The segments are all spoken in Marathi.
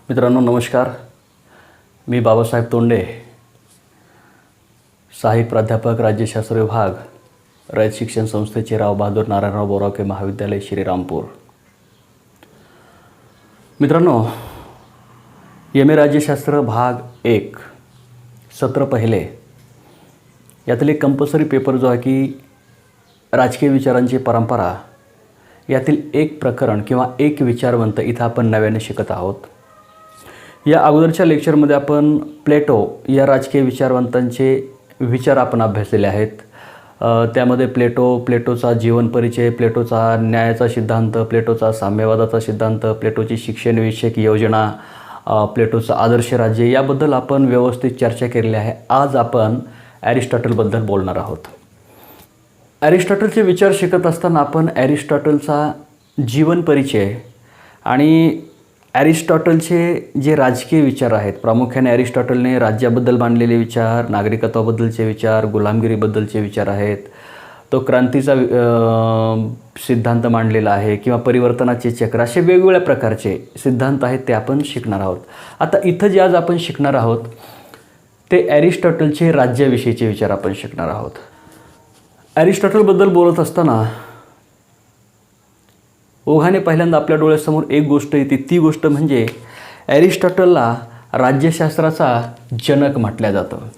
मित्रांनो नमस्कार. मी बाबासाहेब तोंडे, सहाय्यक प्राध्यापक राज्यशास्त्र विभाग, रयत शिक्षण संस्थेचे राव बहादूर नारायणराव बोरावके महाविद्यालय श्रीरामपूर. मित्रांनो, एम ए राज्यशास्त्र भाग 1 सत्र पहिले यातील एक कंपल्सरी पेपर जो आहे की राजकीय विचारांची परंपरा यातील एक प्रकरण किंवा एक विचारवंत इथं आपण नव्याने शिकत आहोत. या अगोदरच्या लेक्चरमध्ये आपण प्लेटो या राजकीय विचारवंतांचे विचार आपण अभ्यासलेले आहेत. त्यामध्ये प्लेटोचा जीवन परिचय, प्लेटोचा न्यायाचा सिद्धांत, प्लेटोचा साम्यवादाचा सिद्धांत, प्लेटोची शिक्षणविषयक योजना, प्लेटोचं आदर्श राज्य याबद्दल आपण व्यवस्थित चर्चा केलेली आहे. आज आपण ॲरिस्टॉटलबद्दल बोलणार आहोत. ॲरिस्टॉटलचे विचार शिकत असताना आपण ॲरिस्टॉटलचा जीवन परिचय आणि ॲरिस्टॉटलचे जे राजकीय विचार आहेत, प्रामुख्याने ॲरिस्टॉटलने राज्याबद्दल मांडलेले विचार, नागरिकत्वाबद्दलचे विचार, गुलामगिरीबद्दलचे विचार आहेत. तो क्रांतीचा सिद्धांत मांडलेला आहे किंवा परिवर्तनाचे चक्र, असे वेगवेगळ्या प्रकारचे सिद्धांत आहेत ते आपण शिकणार आहोत. आता इथं जे आज आपण शिकणार आहोत ते ॲरिस्टॉटलचे राज्याविषयीचे विचार आपण शिकणार आहोत. ॲरिस्टॉटलबद्दल बोलत असताना ओघाने पहिल्यांदा आपल्या डोळ्यासमोर एक गोष्ट येते. ती गोष्ट म्हणजे ॲरिस्टॉटलला राज्यशास्त्राचा जनक म्हटलं जातं.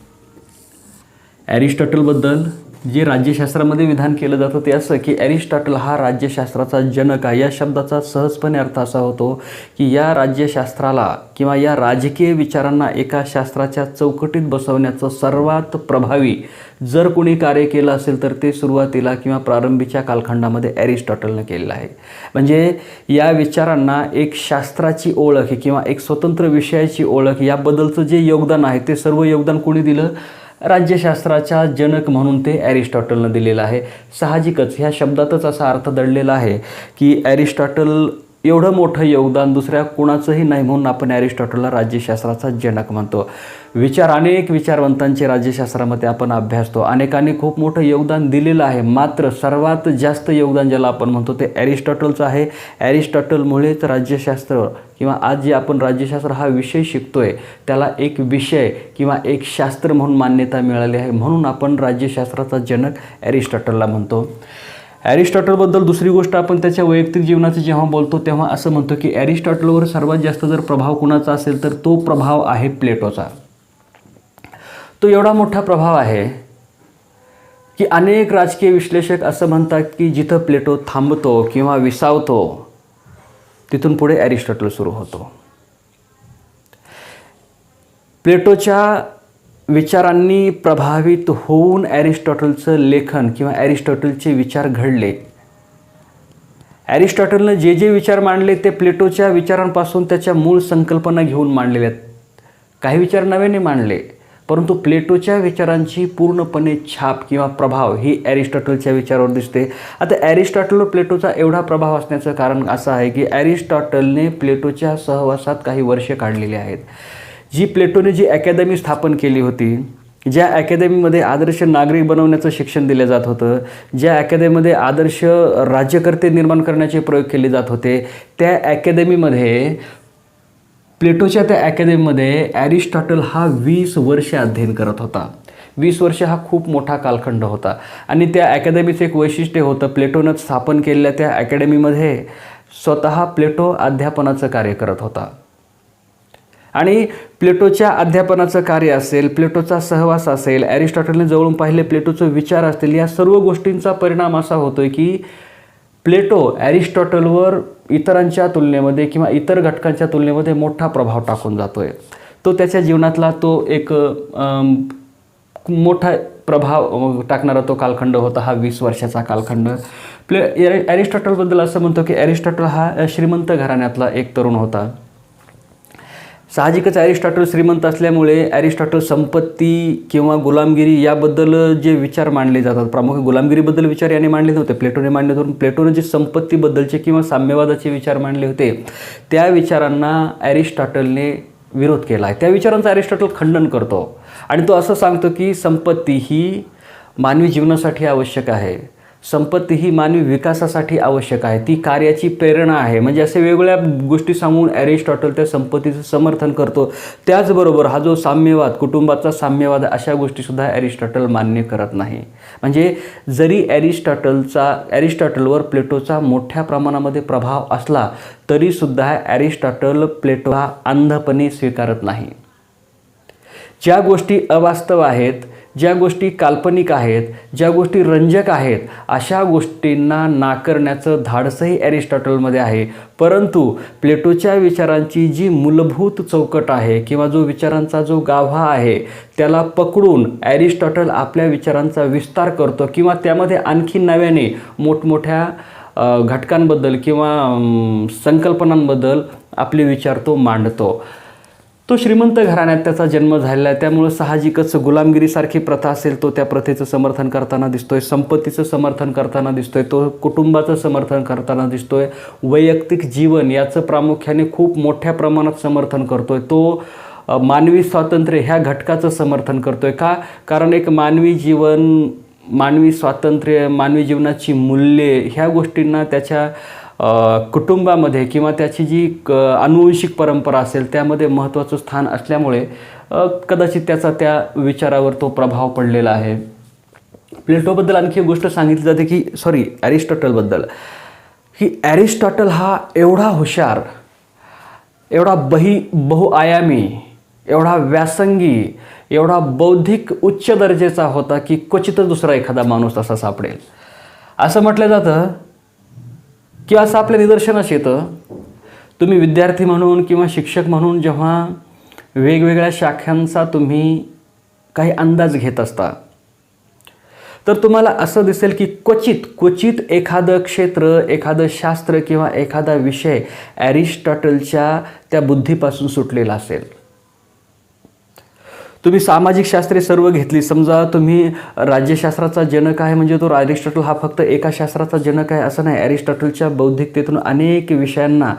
ॲरिस्टॉटलबद्दल जे राज्यशास्त्रामध्ये विधान केलं जातं ते असं की ॲरिस्टॉटल हा राज्यशास्त्राचा जनक आहे. या शब्दाचा सहजपणे अर्थ असा होतो की या राज्यशास्त्राला किंवा या राजकीय विचारांना एका शास्त्राच्या चौकटीत बसवण्याचं सर्वात प्रभावी जर कोणी कार्य केलं असेल तर ते सुरुवातीला किंवा प्रारंभीच्या कालखंडामध्ये ॲरिस्टॉटलनं केलेलं आहे. म्हणजे या विचारांना एक शास्त्राची ओळख किंवा एक स्वतंत्र विषयाची ओळख याबद्दलचं जे योगदान आहे ते सर्व योगदान कोणी दिलं? राज्यशास्त्राच्या जनक म्हणून ते ॲरिस्टॉटलनं दिलेलं आहे. साहजिकच ह्या शब्दातच असा अर्थ दडलेला आहे की ॲरिस्टॉटल एवढं मोठं योगदान दुसऱ्या कोणाचंही नाही म्हणून आपण ॲरिस्टॉटलला राज्यशास्त्राचा जनक म्हणतो. अनेक विचारवंतांचे राज्यशास्त्रामध्ये आपण अभ्यासतो. अनेकांनी खूप मोठं योगदान दिलेलं आहे, मात्र सर्वात जास्त योगदान ज्याला आपण म्हणतो ते ॲरिस्टॉटलचं आहे. ॲरिस्टॉटलमुळेच राज्यशास्त्र किंवा आज जे आपण राज्यशास्त्र हा विषय शिकतोय त्याला एक विषय किंवा एक शास्त्र म्हणून मान्यता मिळाली आहे. म्हणून आपण राज्यशास्त्राचा जनक ॲरिस्टॉटलला म्हणतो. ॲरिस्टॉटलबद्दल दुसरी गोष्ट आपण त्याच्या वैयक्तिक जीवनाचं जेव्हा बोलतो तेव्हा असं म्हणतो की ॲरिस्टॉटलवर सर्वात जास्त जर प्रभाव कुणाचा असेल तर तो प्रभाव आहे प्लेटोचा. तो एवढा मोठा प्रभाव आहे की अनेक राजकीय विश्लेषक असं म्हणतात की जिथं प्लेटो थांबतो किंवा विसावतो तिथून पुढे ॲरिस्टॉटल सुरू होतो. प्लेटोच्या विचारांनी प्रभावित होऊन ॲरिस्टॉटलचं लेखन किंवा ॲरिस्टॉटलचे विचार घडले. ॲरिस्टॉटलनं जे जे विचार मांडले ते प्लेटोच्या विचारांपासून त्याच्या मूळ संकल्पना घेऊन मांडलेले आहेत. काही विचार नव्याने मांडले, परंतु प्लेटोच्या विचारांची पूर्णपणे छाप किंवा प्रभाव ही ॲरिस्टॉटलच्या विचारावर दिसते. आता ॲरिस्टॉटलवर प्लेटोचा एवढा प्रभाव असण्याचं कारण असं आहे की ॲरिस्टॉटलने प्लेटोच्या सहवासात काही वर्षे काढलेली आहेत. प्लेटोने जी अकॅदमी स्थापन केली होती, ज्या अकॅदमीमध्ये आदर्श नागरिक बनवण्याचं शिक्षण दिलं जात होतं, ज्या अकॅदमीमध्ये आदर्श राज्यकर्ते निर्माण करण्याचे प्रयोग केले जात होते, त्या अकॅदमीमध्ये प्लेटोच्या त्या अकॅदमीमध्ये ॲरिस्टॉटल हा 20 वर्षे अध्ययन करत होता. 20 वर्ष हा खूप मोठा कालखंड होता. आणि त्या अकॅदमीचं एक वैशिष्ट्य होतं, प्लेटोनं स्थापन केलेल्या त्या अकॅडमीमध्ये स्वतः प्लेटो अध्यापनाचं कार्य करत होता. आणि प्लेटोच्या अध्यापनाचं कार्य असेल, प्लेटोचा सहवास असेल, ॲरिस्टॉटलने जवळून पाहिले प्लेटोचे विचार असतील, या सर्व गोष्टींचा परिणाम असा होतोय की प्लेटो ॲरिस्टॉटलवर इतरांच्या तुलनेमध्ये किंवा इतर घटकांच्या तुलनेमध्ये मोठा प्रभाव टाकून जातोय. तो त्याच्या जीवनातला तो एक मोठा प्रभाव टाकणारा तो कालखंड होता, हा 20 वर्षाचा कालखंड. ॲरिस्टॉटलबद्दल असं म्हणतो की ॲरिस्टॉटल हा श्रीमंत घराण्यातला एक तरुण होता. साहजिकच ॲरिस्टॉटल श्रीमंत असल्यामुळे ॲरिस्टॉटल संपत्ती किंवा गुलामगिरी याबद्दल जे विचार मांडले जातात, प्रामुख्याने गुलामगिरीबद्दल विचार याने मांडले नव्हते, प्लेटोने मांडले होते. प्लेटोने जे संपत्तीबद्दलचे किंवा साम्यवादाचे विचार मांडले होते त्या विचारांना ॲरिस्टॉटलने विरोध केला आहे. त्या विचारांचं ॲरिस्टॉटल खंडन करतो आणि तो असं सांगतो की संपत्ती ही मानवी जीवनासाठी आवश्यक आहे. संपत्ती ही मानवी विकासासाठी आवश्यक आहे, ती कार्याची प्रेरणा आहे. म्हणजे असे वेगवेगळ्या गोष्टी सांगून ॲरिस्टॉटल त्या संपत्तीचं समर्थन करतो. त्याचबरोबर हा जो साम्यवाद, कुटुंबाचा साम्यवाद, अशा गोष्टीसुद्धा ॲरिस्टॉटल मान्य करत नाही. म्हणजे जरी ॲरिस्टॉटलवर प्लेटोचा मोठ्या प्रमाणामध्ये प्रभाव असला तरीसुद्धा ॲरिस्टॉटल प्लेटोला अंधपणे स्वीकारत नाही. ज्या गोष्टी अवास्तव आहेत, ज्या गोष्टी काल्पनिक आहेत, ज्या गोष्टी रंजक आहेत, अशा गोष्टींना नाकारण्याचं धाडसही ॲरिस्टॉटलमध्ये आहे. परंतु प्लेटोच्या विचारांची जी मूलभूत चौकट आहे किंवा जो विचारांचा जो गाभा आहे त्याला पकडून ॲरिस्टॉटल आपल्या विचारांचा विस्तार करतो किंवा त्यामध्ये आणखी नव्याने मोठमोठ्या घटकांबद्दल किंवा संकल्पनांबद्दल आपले विचार तो मांडतो. तो श्रीमंत घराण्यात त्याचा जन्म झालेला आहे, त्यामुळं साहजिकच गुलामगिरीसारखी प्रथा असेल तो त्या प्रथेचं समर्थन करताना दिसतोय, संपत्तीचं समर्थन करताना दिसतोय, तो कुटुंबाचं समर्थन करताना दिसतोय, वैयक्तिक जीवन याचं प्रामुख्याने खूप मोठ्या प्रमाणात समर्थन करतोय, तो मानवी स्वातंत्र्य ह्या घटकाचं समर्थन करतोय. का? कारण एक मानवी जीवन, मानवी स्वातंत्र्य, मानवी जीवनाची मूल्ये ह्या गोष्टींना त्याच्या कुटुंबामध्ये किंवा त्याची जी अनुवंशिक परंपरा असेल त्यामध्ये महत्त्वाचं स्थान असल्यामुळे कदाचित त्याचा त्या विचारावर तो प्रभाव पडलेला आहे. प्लेटोबद्दल आणखी एक गोष्ट सांगितली जाते की ॲरिस्टॉटलबद्दल की ॲरिस्टॉटल हा एवढा हुशार, एवढा बहुआयामी, एवढा व्यासंगी, एवढा बौद्धिक उच्च दर्जाचा होता की क्वचितच दुसरा एखादा माणूस असा सापडेल. असं म्हटलं जातं किंवा असं आपल्या निदर्शनास येतं, तुम्ही विद्यार्थी म्हणून किंवा शिक्षक म्हणून जेव्हा वेगवेगळ्या शाखांचा तुम्ही काही अंदाज घेत असता तर तुम्हाला असं दिसेल की क्वचित एखादं क्षेत्र, एखादं शास्त्र किंवा एखादा विषय ॲरिस्टॉटलच्या त्या बुद्धीपासून सुटलेला असेल. तुम्ही सामाजिक शास्त्रे सर्व घेतली, समजा तुम्ही राज्यशास्त्राचा जनक आहे म्हणजे तो ॲरिस्टॉटल हा फक्त एका शास्त्राचा जनक आहे असं नाही. ॲरिस्टॉटलच्या बौद्धिकतेतून अनेक विषयांना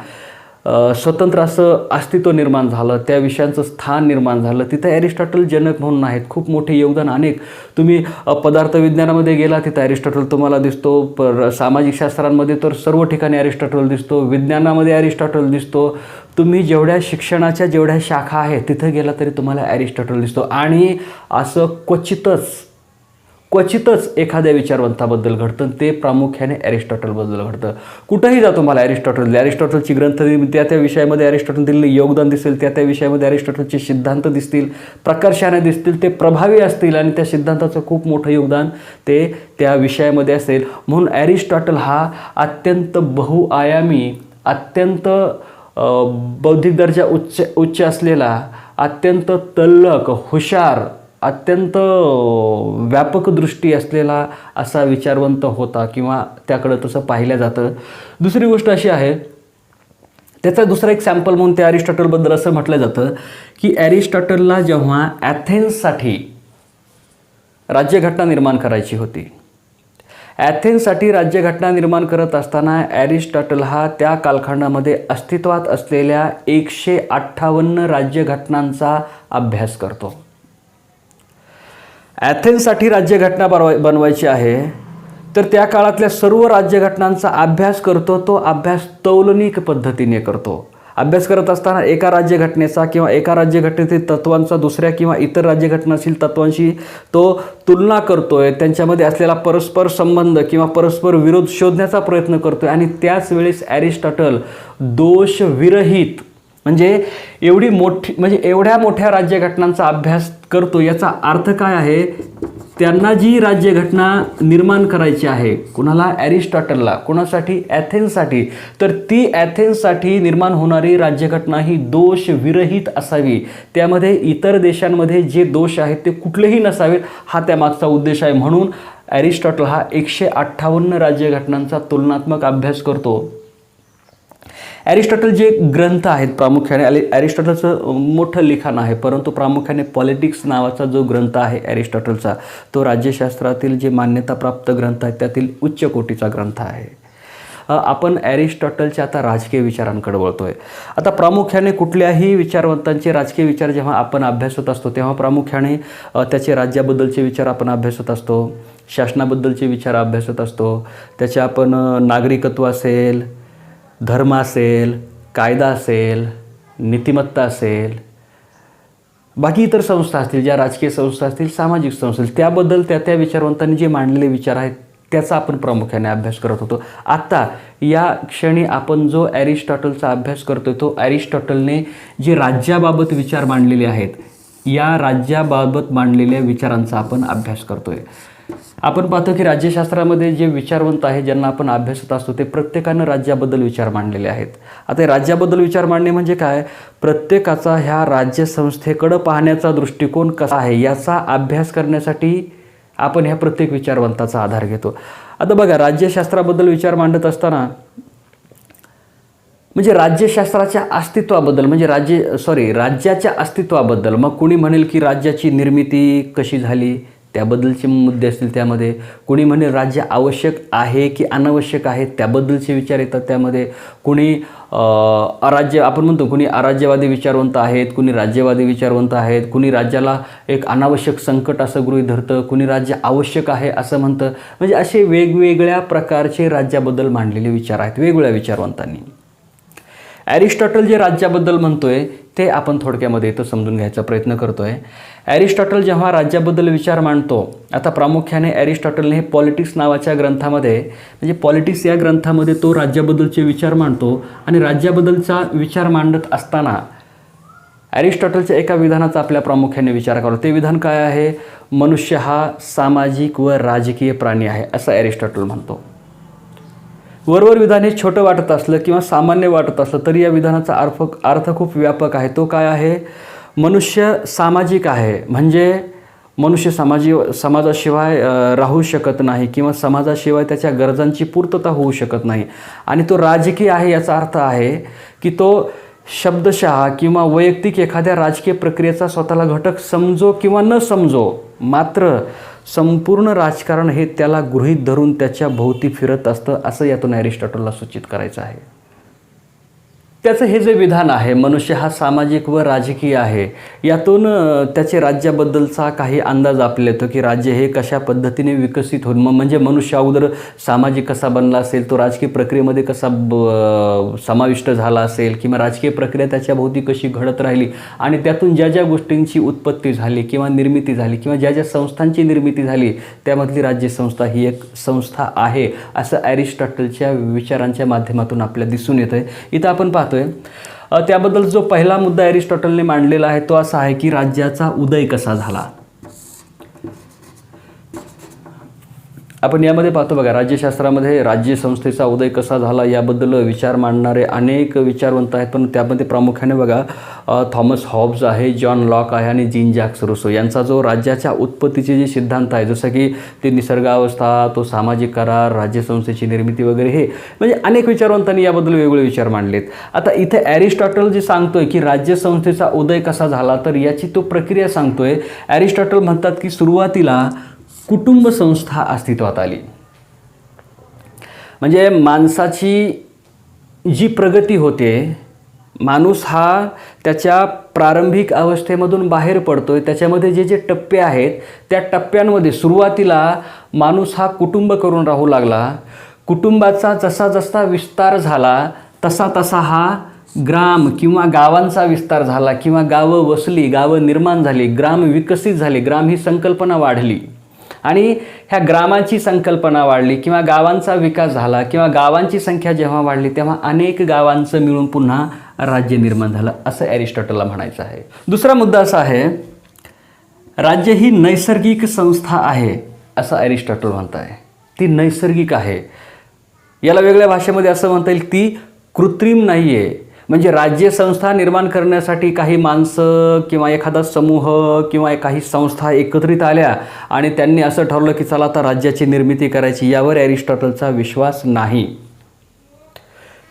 स्वतंत्र असं अस्तित्व निर्माण झालं, त्या विषयांचं स्थान निर्माण झालं, तिथं ॲरिस्टॉटल जनक म्हणून आहेत. खूप मोठे योगदान अनेक. तुम्ही पदार्थविज्ञानामध्ये गेला तिथं ॲरिस्टॉटल तुम्हाला दिसतो, सामाजिक शास्त्रांमध्ये तर सर्व ठिकाणी ॲरिस्टॉटल दिसतो, विज्ञानामध्ये ॲरिस्टॉटल दिसतो. तुम्ही जेवढ्या शिक्षणाच्या जेवढ्या शाखा आहेत तिथं गेला तरी तुम्हाला ॲरिस्टॉटल दिसतो. आणि असं क्वचितच एखाद्या विचारवंताबद्दल घडतं, ते प्रामुख्याने ॲरिस्टॉटलबद्दल घडतं. कुठंही जा तुम्हाला ॲरिस्टॉटलची ग्रंथ त्या विषयामध्ये ॲरिस्टॉटल दिलेलं योगदान दिसेल, त्या विषयामध्ये ॲरिस्टॉटलचे सिद्धांत दिसतील, प्रकर्षाने दिसतील, ते प्रभावी असतील आणि त्या सिद्धांताचं खूप मोठं योगदान ते त्या विषयामध्ये असेल. म्हणून ॲरिस्टॉटल हा अत्यंत बहुआयामी, अत्यंत बौद्धिक दर्जा उच्च असलेला, अत्यंत तल्लख, हुशार, अत्यंत व्यापक दृष्टी असलेला असा विचारवंत होता किंवा त्याकडं तसं पाहिलं जातं. दुसरी गोष्ट अशी आहे, त्याचा दुसरा एक सॅम्पल म्हणून त्या ॲरिस्टॉटलबद्दल असं म्हटलं जातं की ॲरिस्टॉटलला जेव्हा ॲथेन्ससाठी राज्यघटना निर्माण करायची होती, ॲथेन्ससाठी राज्यघटना निर्माण करत असताना ॲरिस्टॉटल हा त्या कालखंडामध्ये अस्तित्वात असलेल्या 158 राज्यघटनांचा अभ्यास करतो. ॲथेन्ससाठी राज्यघटना बनवायची आहे तर त्या काळातल्या सर्व राज्यघटनांचा अभ्यास करतो. तो अभ्यास तौलनिक पद्धतीने करतो. अभ्यास करत असताना एका राज्यघटनेचा किंवा एका राज्यघटनेतील तत्वांचा दुसऱ्या किंवा इतर राज्यघटनातील तत्वांशी तो तुलना करतोय, त्यांच्यामध्ये असलेला परस्पर संबंध किंवा परस्पर विरोध शोधण्याचा प्रयत्न करतोय. आणि त्याच वेळेस ॲरिस्टॉटल दोषविरहित म्हणजे एवढ्या मोठ्या राज्यघटनांचा अभ्यास करतो. याचा अर्थ काय आहे, त्यांना जी राज्यघटना निर्माण करायची आहे, कुणाला, ॲरिस्टॉटलला, कोणासाठी, ॲथेन्ससाठी, तर ती ॲथेन्ससाठी निर्माण होणारी राज्यघटना ही दोषविरहित असावी. त्यामध्ये इतर देशांमध्ये जे दोष आहेत ते कुठलेही नसावेत, हा त्यामागचा उद्देश आहे. म्हणून ॲरिस्टॉटल हा 158 राज्यघटनांचा तुलनात्मक अभ्यास करतो. ॲरिस्टॉटल जे ग्रंथ आहेत प्रामुख्याने, ॲरिस्टॉटलचं मोठं लिखाण आहे, परंतु प्रामुख्याने पॉलिटिक्स नावाचा जो ग्रंथ आहे ॲरिस्टॉटलचा, तो राज्यशास्त्रातील जे मान्यताप्राप्त ग्रंथ आहेत त्यातील उच्च कोटीचा ग्रंथ आहे. आपण ॲरिस्टॉटलच्या आता राजकीय विचारांकडे वळतोय. आता प्रामुख्याने कुठल्याही विचारवंतांचे राजकीय विचार जेव्हा आपण अभ्यासत असतो तेव्हा प्रामुख्याने त्याचे राज्याबद्दलचे विचार आपण अभ्यासत असतो, शासनाबद्दलचे विचार अभ्यासत असतो. त्याचे आपण नागरिकत्व असेल, धर्म असेल, कायदा असेल, नीतिमत्ता असेल, बाकी इतर संस्था असतील, ज्या राजकीय संस्था असतील, सामाजिक संस्था असतील, त्याबद्दल त्या विचारवंतांनी जे मांडलेले विचार आहेत त्याचा आपण प्रामुख्याने अभ्यास करत होतो. आता या क्षणी आपण जो ॲरिस्टॉटलचा अभ्यास करतोय तो ॲरिस्टॉटलने जे राज्याबाबत विचार मांडलेले आहेत, या राज्याबाबत मांडलेल्या विचारांचा आपण अभ्यास करतोय. आपण पाहतो की राज्यशास्त्रामध्ये जे विचारवंत आहे, ज्यांना आपण अभ्यासत असतो, ते प्रत्येकानं राज्याबद्दल विचार मांडलेले आहेत. आता राज्याबद्दल विचार मांडणे म्हणजे काय? प्रत्येकाचा ह्या राज्यसंस्थेकडं पाहण्याचा दृष्टिकोन कसा आहे याचा अभ्यास करण्यासाठी आपण ह्या प्रत्येक विचारवंताचा आधार घेतो. आता बघा, राज्यशास्त्राबद्दल विचार मांडत असताना म्हणजे राज्यशास्त्राच्या अस्तित्वाबद्दल, म्हणजे राज्याच्या अस्तित्वाबद्दल, मग कुणी म्हणेल की राज्याची निर्मिती कशी झाली त्याबद्दलचे मुद्दे असतील त्यामध्ये. कुणी म्हणेल राज्य आवश्यक आहे की अनावश्यक आहे त्याबद्दलचे विचार येतात त्यामध्ये. कुणी आपण म्हणतो कुणी अराज्यवादी विचारवंत आहेत, कुणी राज्यवादी विचारवंत आहेत, कुणी राज्याला एक अनावश्यक संकट असं गृहीत धरतं, कुणी राज्य आवश्यक आहे असं म्हणतं. म्हणजे असे वेगवेगळ्या प्रकारचे राज्याबद्दल मांडलेले विचार आहेत वेगवेगळ्या विचारवंतांनी. ॲरिस्टॉटल जे राज्याबद्दल म्हणतोय ते आपण थोडक्यामध्ये इथं समजून घ्यायचा प्रयत्न करतोय. ॲरिस्टॉटल जेव्हा राज्याबद्दल विचार मांडतो, आता प्रामुख्याने ॲरिस्टॉटलने हे पॉलिटिक्स नावाच्या ग्रंथामध्ये, म्हणजे पॉलिटिक्स या ग्रंथामध्ये तो राज्याबद्दलचे विचार मांडतो. आणि राज्याबद्दलचा विचार मांडत असताना ॲरिस्टॉटलच्या एका विधानाचा आपल्या प्रामुख्याने विचार करू. ते विधान काय आहे? मनुष्य हा सामाजिक व राजकीय प्राणी आहे असं ॲरिस्टॉटल म्हणतो. वरवर विधान हे छोटं वाटत असलं किंवा सामान्य वाटत असलं तरी या विधानाचा अर्थ खूप व्यापक आहे. तो काय आहे? मनुष्य सामाजिक आहे, म्हणजे मनुष्य समाजाशिवाय राहू शकत नाही किंवा समाजाशिवाय त्याच्या गरजांची पूर्तता होऊ शकत नाही. आणि तो राजकीय आहे याचा अर्थ आहे की तो शब्दशः किंवा वैयक्तिक एखाद्या राजकीय प्रक्रियेचा स्वतःला घटक समजो किंवा न समजो, मात्र संपूर्ण राजकारण हे त्याला गृहीत धरून त्याच्या भोवती फिरत असतं, असं यातून ॲरिस्टॉटलला सूचित करायचं आहे. त्याचं हे जे विधान आहे, मनुष्य हा सामाजिक व राजकीय आहे, यातून त्याचे राज्याबद्दलचा काही अंदाज आपल्याला येतो की राज्य हे कशा पद्धतीने विकसित होईल. म्हणजे मनुष्य अगोदर सामाजिक कसा बनला असेल, तो राजकीय प्रक्रियेमध्ये कसा समाविष्ट झाला असेल, किंवा राजकीय प्रक्रिया त्याच्या भोवती कशी घडत राहिली आणि त्यातून ज्या ज्या गोष्टींची उत्पत्ती झाली किंवा निर्मिती झाली किंवा ज्या ज्या संस्थांची निर्मिती झाली त्यामधली राज्यसंस्था ही एक संस्था आहे, असं ॲरिस्टॉटलच्या विचारांच्या माध्यमातून आपल्याला दिसून येतं आहे. इथं आपण पाहतो त्याबद्दल जो पहिला मुद्दा ॲरिस्टॉटलने मांडलेला आहे तो असा आहे की राज्याचा उदय कसा झाला. आपण यामध्ये पाहतो बघा, राज्यशास्त्रामध्ये राज्यसंस्थेचा उदय कसा झाला याबद्दल विचार मांडणारे अनेक विचारवंत आहेत, पण त्यामध्ये प्रामुख्याने बघा थॉमस हॉब्स आहे, जॉन लॉक आहे आणि जीन जॅक्स रूसो यांचा जो राज्याच्या उत्पत्तीचे जे सिद्धांत आहे, जसं की ते निसर्गावस्था, तो सामाजिक करार, राज्यसंस्थेची निर्मिती वगैरे, हे म्हणजे अनेक विचारवंतांनी याबद्दल वेगवेगळे विचार मांडलेत. आता इथे ॲरिस्टॉटल जे सांगतोय की राज्यसंस्थेचा उदय कसा झाला, तर याची तो प्रक्रिया सांगतोय. ॲरिस्टॉटल म्हणतात की सुरुवातीला कुटुंब संस्था अस्तित्वात आली. म्हणजे माणसाची जी प्रगती होते, माणूस हा त्याच्या प्रारंभिक अवस्थेमधून बाहेर पडतोय, त्याच्यामध्ये जे जे टप्पे आहेत त्या टप्प्यांमध्ये सुरुवातीला माणूस हा कुटुंब करून राहू लागला. कुटुंबाचा जसा जसा विस्तार झाला तसा तसा हा ग्राम किंवा गावांचा विस्तार झाला किंवा गावं वसली, गावं निर्माण झाली, ग्राम विकसित झाले, ग्राम ही संकल्पना वाढली. आणि ह्या ग्रामाची संकल्पना वाढली किंवा गावांचा विकास झाला किंवा गावांची संख्या जेव्हा वाढली तेव्हा अनेक गावांचं मिळून पुन्हा राज्य निर्माण झालं, असं ॲरिस्टॉटलला म्हणायचं आहे. दुसरा मुद्दा असा आहे, राज्य ही नैसर्गिक संस्था आहे असं ॲरिस्टॉटल म्हणत आहे. ती नैसर्गिक आहे. याला वेगळ्या भाषेमध्ये असं म्हणता येईल, ती कृत्रिम नाही आहे. म्हणजे राज्यसंस्था निर्माण करण्यासाठी काही माणसं किंवा एखादा समूह किंवा काही संस्था एकत्रित आल्या आणि त्यांनी असं ठरवलं की चला आता राज्याची निर्मिती करायची, यावर ॲरिस्टॉटलचा विश्वास नाही.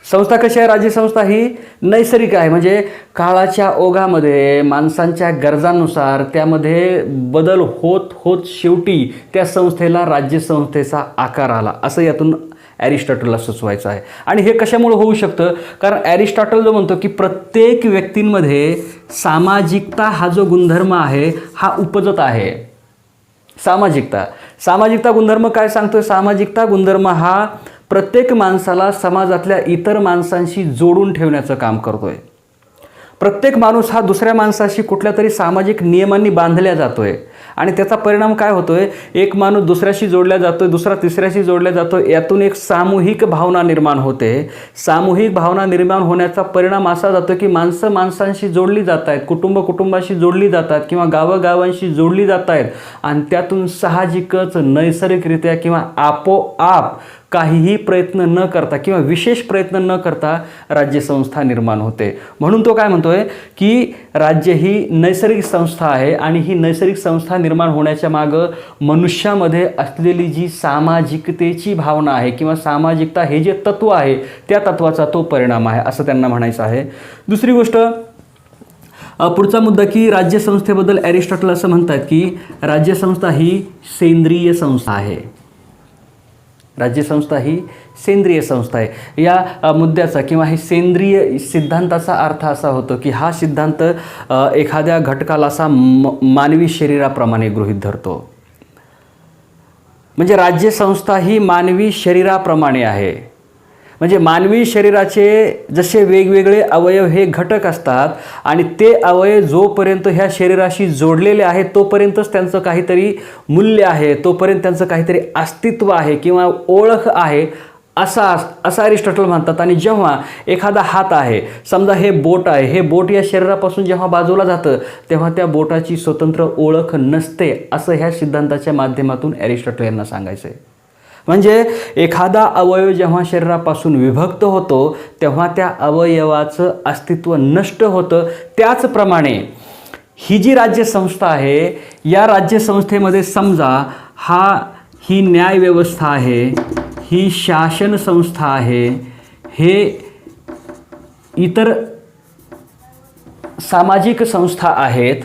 संस्था कशी आहे? राज्यसंस्था ही नैसर्गिक आहे. म्हणजे काळाच्या ओघामध्ये माणसांच्या गरजांनुसार त्यामध्ये बदल होत होत शेवटी त्या संस्थेला राज्यसंस्थेचा आकार आला, असं यातून ॲरिस्टॉटलला सुचवायचं आहे. आणि हे कशामुळे होऊ शकतं? कारण ॲरिस्टॉटल जो म्हणतो की प्रत्येक व्यक्तींमध्ये सामाजिकता हा जो गुणधर्म आहे हा उपजत आहे. सामाजिकता गुणधर्म काय सांगतोय? सामाजिकता गुणधर्म हा प्रत्येक माणसाला समाजातल्या इतर माणसांशी जोडून ठेवण्याचं काम करतोय. प्रत्येक माणूस हा दुसऱ्या माणसाशी कुठल्या तरी सामाजिक नियमांनी बांधल्या जातोय आणि त्याचा परिणाम काय होतोय? एक माणूस दुसऱ्याशी जोडला जातोय, दुसरा तिसऱ्याशी जोडला जातोय. यातून एक सामूहिक भावना निर्माण होते. सामूहिक भावना निर्माण होण्याचा परिणाम असा जातो की माणसं माणसांशी जोडली जात आहेत, कुटुंबाशी जोडली जातात किंवा गावागावांशी जोडली जात आहेत आणि त्यातून साहजिकच नैसर्गिकरित्या किंवा आपोआप काहीही प्रयत्न न करता किंवा विशेष प्रयत्न न करता राज्यसंस्था निर्माण होते. म्हणून तो काय म्हणतोय की राज्य ही नैसर्गिक संस्था आहे आणि ही नैसर्गिक संस्था निर्माण होण्याच्या मागं मनुष्यामध्ये असलेली जी सामाजिकतेची भावना आहे किंवा सामाजिकता हे जे तत्व आहे त्या तत्वाचा तो परिणाम आहे असं त्यांना म्हणायचं आहे. दुसरी गोष्ट, पुढचा मुद्दा की राज्यसंस्थेबद्दल ॲरिस्टॉटल असं म्हणतात की राज्यसंस्था ही सेंद्रिय संस्था आहे. राज्यसंस्था ही सेंद्रिय संस्था आहे. या मुद्द्याचा किंवा हे सेंद्रिय सिद्धांताचा अर्थ असा होतो की हा सिद्धांत एखाद्या घटकाला असा मानवी शरीराप्रमाणे गृहीत धरतो. म्हणजे राज्यसंस्था ही मानवी शरीराप्रमाणे आहे. म्हणजे मानवी शरीराचे जसे वेगवेगळे अवयव हे घटक असतात आणि ते अवयव जोपर्यंत ह्या शरीराशी जोडलेले आहेत तोपर्यंतच त्यांचं काहीतरी मूल्य आहे, तोपर्यंत त्यांचं काहीतरी अस्तित्व आहे किंवा ओळख आहे असं ॲरिस्टॉटल म्हणतात. आणि जेव्हा एखादा हात आहे, समजा हे बोट आहे, हे बोट या शरीरापासून जेव्हा बाजूला जातं तेव्हा त्या बोटाची स्वतंत्र ओळख नसते असं ह्या सिद्धांताच्या माध्यमातून ॲरिस्टॉटल यांना सांगायचं आहे. म्हणजे एखादा अवयव जेव्हा शरीरापासून विभक्त होतो तेव्हा त्या अवयवाचं अस्तित्व नष्ट होतं. त्याचप्रमाणे ही जी राज्यसंस्था आहे या राज्यसंस्थेमध्ये समजा ही न्यायव्यवस्था आहे, ही शासन संस्था आहे, हे इतर सामाजिक संस्था आहेत.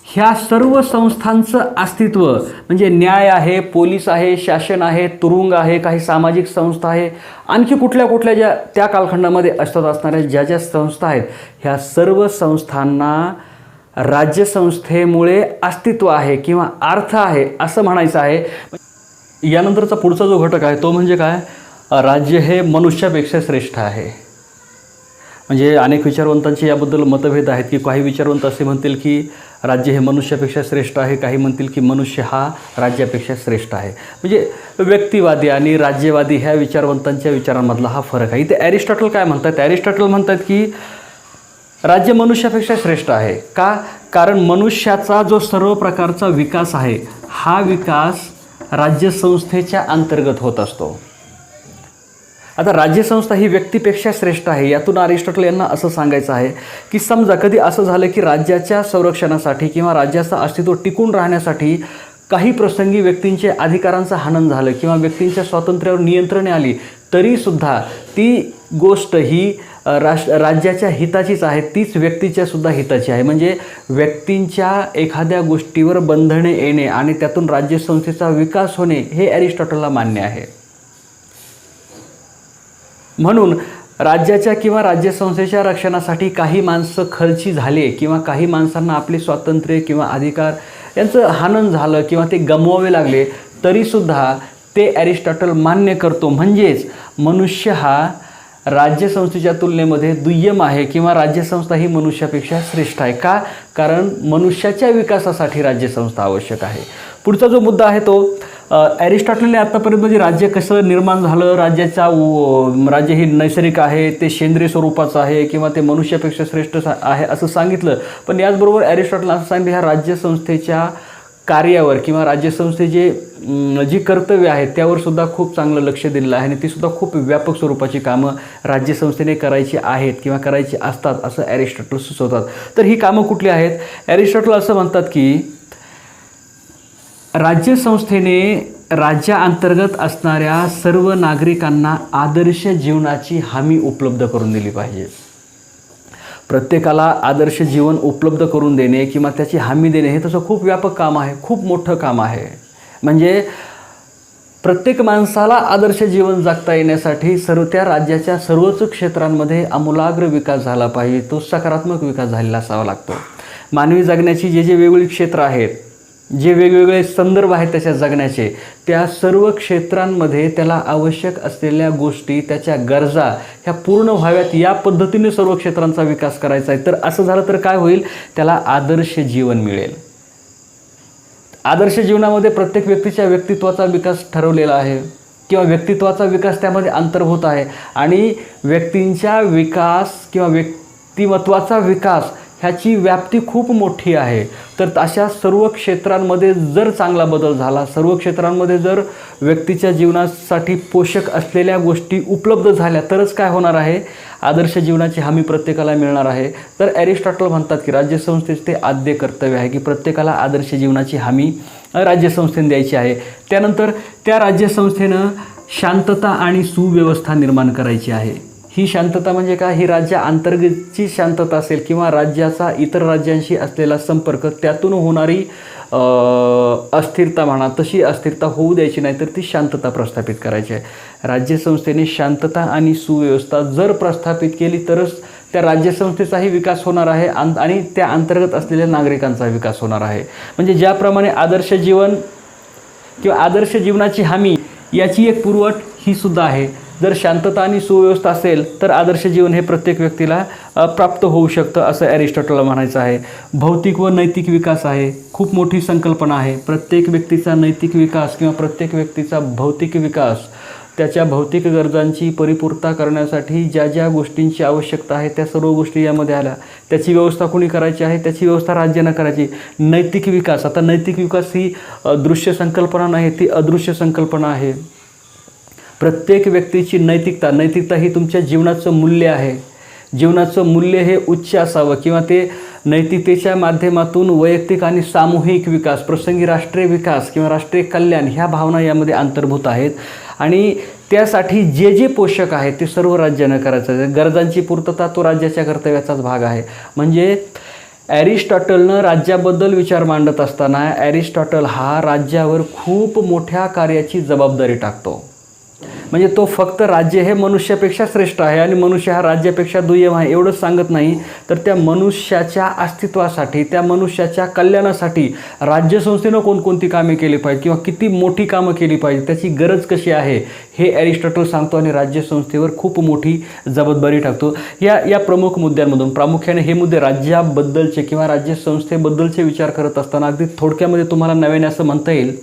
ह्या सर्व संस्थांचं अस्तित्व म्हणजे न्याय आहे, पोलीस आहे, शासन आहे, तुरुंग आहे, काही सामाजिक संस्था आहे, आणखी कुठल्या ज्या त्या कालखंडामध्ये असणाऱ्या ज्या संस्था आहेत ह्या सर्व संस्थांना राज्यसंस्थेमुळे अस्तित्व आहे किंवा अर्थ आहे असं म्हणायचं आहे. यानंतरचा पुढचा जो घटक आहे तो म्हणजे काय? राज्य हे मनुष्यापेक्षा श्रेष्ठ आहे. म्हणजे अनेक विचारवंतांचे याबद्दल मतभेद आहेत की काही विचारवंत असे म्हणतील की राज्य हे मनुष्यापेक्षा श्रेष्ठ आहे, काही म्हणतील की मनुष्य हा राज्यापेक्षा श्रेष्ठ आहे. म्हणजे व्यक्तिवादी आणि राज्यवादी ह्या विचारवंतांच्या विचारांमधला हा फरक आहे. इथे ॲरिस्टॉटल काय म्हणतात? ॲरिस्टॉटल म्हणतात की राज्य मनुष्यापेक्षा श्रेष्ठ आहे. का? कारण मनुष्याचा जो सर्व प्रकारचा विकास आहे हा विकास राज्यसंस्थेच्या अंतर्गत होत असतो. आता राज्यसंस्था ही व्यक्तीपेक्षा श्रेष्ठ आहे. यातून ॲरिस्टॉटल यांना असं सांगायचं आहे की समजा कधी असं झालं की राज्याच्या संरक्षणासाठी किंवा राज्याचं अस्तित्व टिकून राहण्यासाठी काही प्रसंगी व्यक्तींचे अधिकारांचं हनन झालं किंवा व्यक्तींच्या स्वातंत्र्यावर नियंत्रणे आली तरीसुद्धा ती गोष्ट ही राज्याच्या हिताचीच आहे, तीच व्यक्तीच्या सुद्धा हिताची आहे. म्हणजे व्यक्तींच्या एखाद्या गोष्टीवर बंधने येणे आणि त्यातून राज्यसंस्थेचा विकास होणे हे ॲरिस्टॉटलला मान्य आहे. म्हणून राज्याच्या किंवा राज्यसंस्थेच्या रक्षणासाठी काही माणसं खर्ची झाले किंवा काही माणसांना आपले स्वातंत्र्य किंवा अधिकार यांचं हनन झालं किंवा ते गमवावे लागले तरीसुद्धा ते ॲरिस्टॉटल मान्य करतो. म्हणजेच मनुष्य हा राज्यसंस्थेच्या तुलनेमध्ये दुय्यम आहे किंवा राज्यसंस्था ही मनुष्यापेक्षा श्रेष्ठ आहे. का? कारण मनुष्याच्या विकासासाठी राज्यसंस्था आवश्यक आहे. पुढचा जो मुद्दा आहे तो ॲरिस्टॉटलने आत्तापर्यंत म्हणजे राज्य कसं निर्माण झालं, राज्य हे नैसर्गिक आहे, ते सेंद्रिय स्वरूपाचं आहे किंवा ते मनुष्यापेक्षा श्रेष्ठ आहे असं सांगितलं. पण याचबरोबर ॲरिस्टॉटल असं सांगितलं ह्या राज्यसंस्थेच्या कार्यावर किंवा राज्यसंस्थेचे जी कर्तव्य आहेत त्यावर सुद्धा खूप चांगलं लक्ष दिलेलं आहे आणि तीसुद्धा खूप व्यापक स्वरूपाची कामं राज्यसंस्थेने करायची आहेत किंवा करायची असतात असं ॲरिस्टॉटल सुचवतात. तर ही कामं कुठली आहेत? ॲरिस्टॉटल असं म्हणतात की राज्यसंस्थेने राज्याअंतर्गत असणाऱ्या सर्व नागरिकांना आदर्श जीवनाची हमी उपलब्ध करून दिली पाहिजे. प्रत्येकाला आदर्श जीवन उपलब्ध करून देणे किंवा त्याची हमी देणे हे तसं खूप व्यापक काम आहे, खूप मोठं काम आहे. म्हणजे प्रत्येक माणसाला आदर्श जीवन जगता येण्यासाठी त्या राज्याच्या सर्वच क्षेत्रांमध्ये आमूलाग्र विकास झाला पाहिजे, तो सकारात्मक विकास झालेला असावा लागतो. मानवी जगण्याची जे वेगवेगळी क्षेत्र आहेत, जे वेगवेगळे संदर्भ आहेत त्याच्या जगण्याचे, त्या सर्व क्षेत्रांमध्ये त्याला आवश्यक असलेल्या गोष्टी, त्याच्या गरजा ह्या पूर्ण व्हाव्यात या पद्धतीने सर्व क्षेत्रांचा विकास करायचा आहे. तर असं झालं तर काय होईल, त्याला आदर्श जीवन मिळेल. आदर्श जीवनामध्ये प्रत्येक व्यक्तीच्या व्यक्तित्वाचा विकास ठरवलेला आहे किंवा व्यक्तित्वाचा विकास त्यामध्ये अंतर्भूत आहे. आणि व्यक्तींच्या विकास किंवा व्यक्तिमत्वाचा विकास ह्याची व्याप्ती खूप मोठी आहे. तर अशा सर्व क्षेत्रांमध्ये जर चांगला बदल झाला, सर्व क्षेत्रांमध्ये जर व्यक्तीच्या जीवनासाठी पोषक असलेल्या गोष्टी उपलब्ध झाल्या, तरच काय होणार आहे, आदर्श जीवनाची हमी प्रत्येकाला मिळणार आहे. तर ॲरिस्टॉटल म्हणतात की राज्यसंस्थेचे ते आद्य कर्तव्य आहे की प्रत्येकाला आदर्श जीवनाची हमी राज्यसंस्थेने द्यायची आहे. त्यानंतर त्या राज्यसंस्थेनं शांतता आणि सुव्यवस्था निर्माण करायची आहे. ही शांतता म्हणजे काय, ही राज्याअंतर्गतची शांतता असेल किंवा राज्याचा इतर राज्यांशी असलेला संपर्क, त्यातून होणारी अस्थिरता म्हणा, तशी अस्थिरता होऊ द्यायची नाही, तर ती शांतता प्रस्थापित करायची आहे. राज्यसंस्थेने शांतता आणि सुव्यवस्था जर प्रस्थापित केली तरच त्या राज्यसंस्थेचाही विकास होणार आहे आणि त्या अंतर्गत असलेल्या नागरिकांचा विकास होणार आहे. म्हणजे ज्याप्रमाणे आदर्श जीवन किंवा आदर्श जीवनाची हमी याची एक पुरवठ ही सुद्धा आहे. जर शांतता आणि सुव्यवस्था असेल तर आदर्श जीवन हे प्रत्येक व्यक्तीला प्राप्त होऊ शकतं, असं ॲरिस्टॉटलला म्हणायचं आहे. भौतिक व नैतिक विकास आहे, खूप मोठी संकल्पना आहे. प्रत्येक व्यक्तीचा नैतिक विकास किंवा प्रत्येक व्यक्तीचा भौतिक विकास, त्याच्या भौतिक गरजांची परिपूर्तता करण्यासाठी ज्या ज्या गोष्टींची आवश्यकता आहे त्या सर्व गोष्टी यामध्ये आल्या. त्याची व्यवस्था कोणी करायची आहे, त्याची व्यवस्था राज्यानं करायची. नैतिक विकास, आता नैतिक विकास ही दृश्य संकल्पना नाही, ती अदृश्य संकल्पना आहे. प्रत्येक व्यक्तीची नैतिकता ही तुमच्या जीवनाचं मूल्य आहे. जीवनाचं मूल्य हे उच्च असावं किंवा ते नैतिकतेच्या माध्यमातून वैयक्तिक आणि सामूहिक विकास, प्रसंगी राष्ट्रीय विकास किंवा राष्ट्रीय कल्याण ह्या भावना यामध्ये अंतर्भूत आहेत. आणि त्यासाठी जे जे पोषक आहे ते सर्व राज्यानं करायचं आहे. गरजांची पूर्तता तो राज्याच्या कर्तव्याचाच भाग आहे. म्हणजे ॲरिस्टॉटलनं राज्याबद्दल विचार मांडत असताना ॲरिस्टॉटल हा राज्यावर खूप मोठ्या कार्याची जबाबदारी टाकतो. म्हणजे तो फक्त राज्य हे मनुष्यापेक्षा श्रेष्ठ आहे आणि मनुष्य हा राज्यापेक्षा दुय्यम आहे एवढंच सांगत नाही, तर त्या मनुष्याच्या अस्तित्वासाठी, त्या मनुष्याच्या कल्याणासाठी राज्यसंस्थेनं कोणकोणती कामे केली पाहिजे किंवा किती मोठी कामं केली पाहिजे, त्याची गरज कशी आहे हे ॲरिस्टॉटल सांगतो आणि राज्यसंस्थेवर खूप मोठी जबाबदारी टाकतो. या प्रमुख मुद्द्यांमधून प्रामुख्याने हे मुद्दे राज्याबद्दलचे किंवा राज्यसंस्थेबद्दलचे विचार करत असताना अगदी थोडक्यामध्ये तुम्हाला नव्याने असं म्हणता येईल,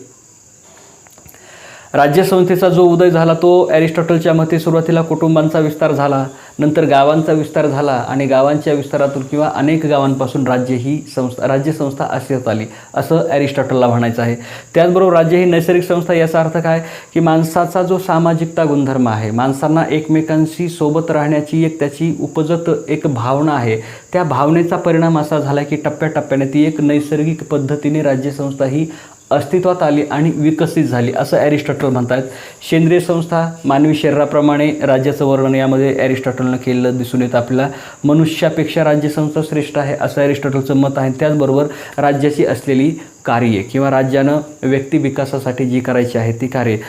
राज्यसंस्थेचा जो उदय झाला तो ॲरिस्टॉटलच्या मते सुरुवातीला कुटुंबांचा विस्तार झाला, नंतर गावांचा विस्तार झाला आणि गावांच्या विस्तारातून किंवा अनेक गावांपासून राज्यसंस्था अस्तित्वात आली, असं ॲरिस्टॉटलला म्हणायचं आहे. त्याचबरोबर राज्य ही नैसर्गिक संस्था, याचा अर्थ काय की माणसाचा जो सामाजिकता गुणधर्म आहे, माणसांना एकमेकांशी सोबत राहण्याची एक त्याची उपजत एक भावना आहे, त्या भावनेचा परिणाम असा झाला की टप्प्याटप्प्याने ती एक नैसर्गिक पद्धतीने राज्यसंस्था ही अस्तित्वात आली आणि विकसित झाली, असं ॲरिस्टॉटल म्हणतात. सेंद्रिय संस्था, मानवी शरीराप्रमाणे राज्याचं वर्णन यामध्ये ॲरिस्टॉटलनं केलेलं दिसून येतं आपल्याला. मनुष्यापेक्षा राज्यसंस्था श्रेष्ठ आहे असं ॲरिस्टॉटलचं मत आहे. त्याचबरोबर राज्याची असलेली कार्ये किंवा राज्यानं व्यक्ती विकासासाठी जी करायची आहे ती कार्ये,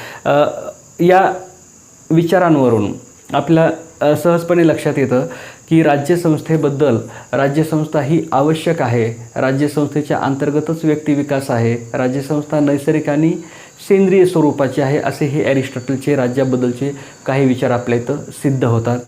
या विचारांवरून आपल्या सहजपणे लक्षात येतं की राज्यसंस्था ही आवश्यक आहे. राज्यसंस्थेच्या अंतर्गतच व्यक्तिविकास आहे. राज्यसंस्था नैसर्गिक आणि सेंद्रिय स्वरूपाची आहे, असे हे ॲरिस्टॉटलचे राज्याबद्दलचे काही विचार आपल्या इथं सिद्ध होतात.